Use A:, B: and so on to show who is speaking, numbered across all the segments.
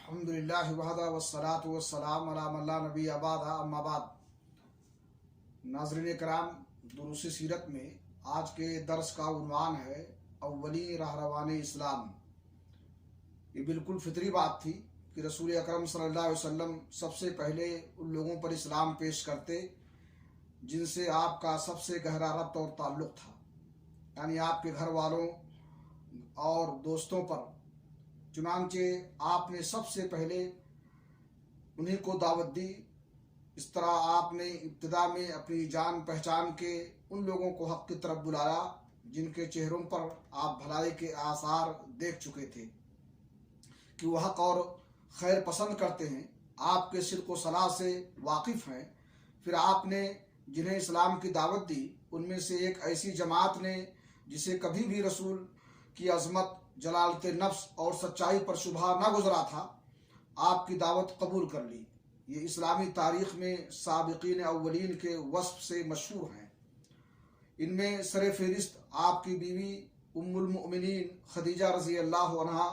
A: الحمدللہ وحدہ والصلاة والسلام علی من لا نبی بعد اما بعد۔ ناظرین کرام، دروس سیرت میں آج کے درس کا عنوان ہے اولین رہروان اسلام۔ یہ بالکل فطری بات تھی کہ رسول اکرم صلی اللہ علیہ وسلم سب سے پہلے ان لوگوں پر اسلام پیش کرتے جن سے آپ کا سب سے گہرا ربط اور تعلق تھا، یعنی آپ کے گھر والوں اور دوستوں پر۔ چنانچہ آپ نے سب سے پہلے انہیں کو دعوت دی۔ اس طرح آپ نے ابتدا میں اپنی جان پہچان کے ان لوگوں کو حق کی طرف بلایا جن کے چہروں پر آپ بھلائی کے آثار دیکھ چکے تھے کہ وہ حق اور خیر پسند کرتے ہیں، آپ کے صدق و صلاح سے واقف ہیں۔ پھر آپ نے جنہیں اسلام کی دعوت دی ان میں سے ایک ایسی جماعت نے جسے کبھی بھی رسول کی عظمت، جلالت نفس اور سچائی پر شبہ نہ گزرا تھا، آپ کی دعوت قبول کر لی۔ یہ اسلامی تاریخ میں سابقین اولین کے وصف سے مشہور ہیں۔ ان میں سر فہرست آپ کی بیوی ام المؤمنین خدیجہ رضی اللہ عنہا،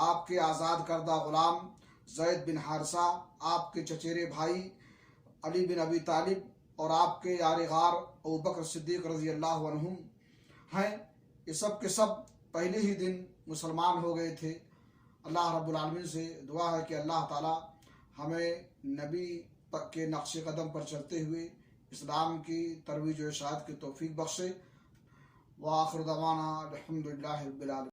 A: آپ کے آزاد کردہ غلام زید بن حارثہ، آپ کے چچیرے بھائی علی بن ابی طالب اور آپ کے یار غار ابوبکر صدیق رضی اللہ عنہم ہیں۔ یہ سب کے سب پہلے ہی دن مسلمان ہو گئے تھے۔ اللہ رب العالمین سے دعا ہے کہ اللہ تعالی ہمیں نبی کے نقش قدم پر چلتے ہوئے اسلام کی ترویج و اشاعت کی توفیق بخشے۔ وآخر دعوانا الحمدللہ رب العالمین۔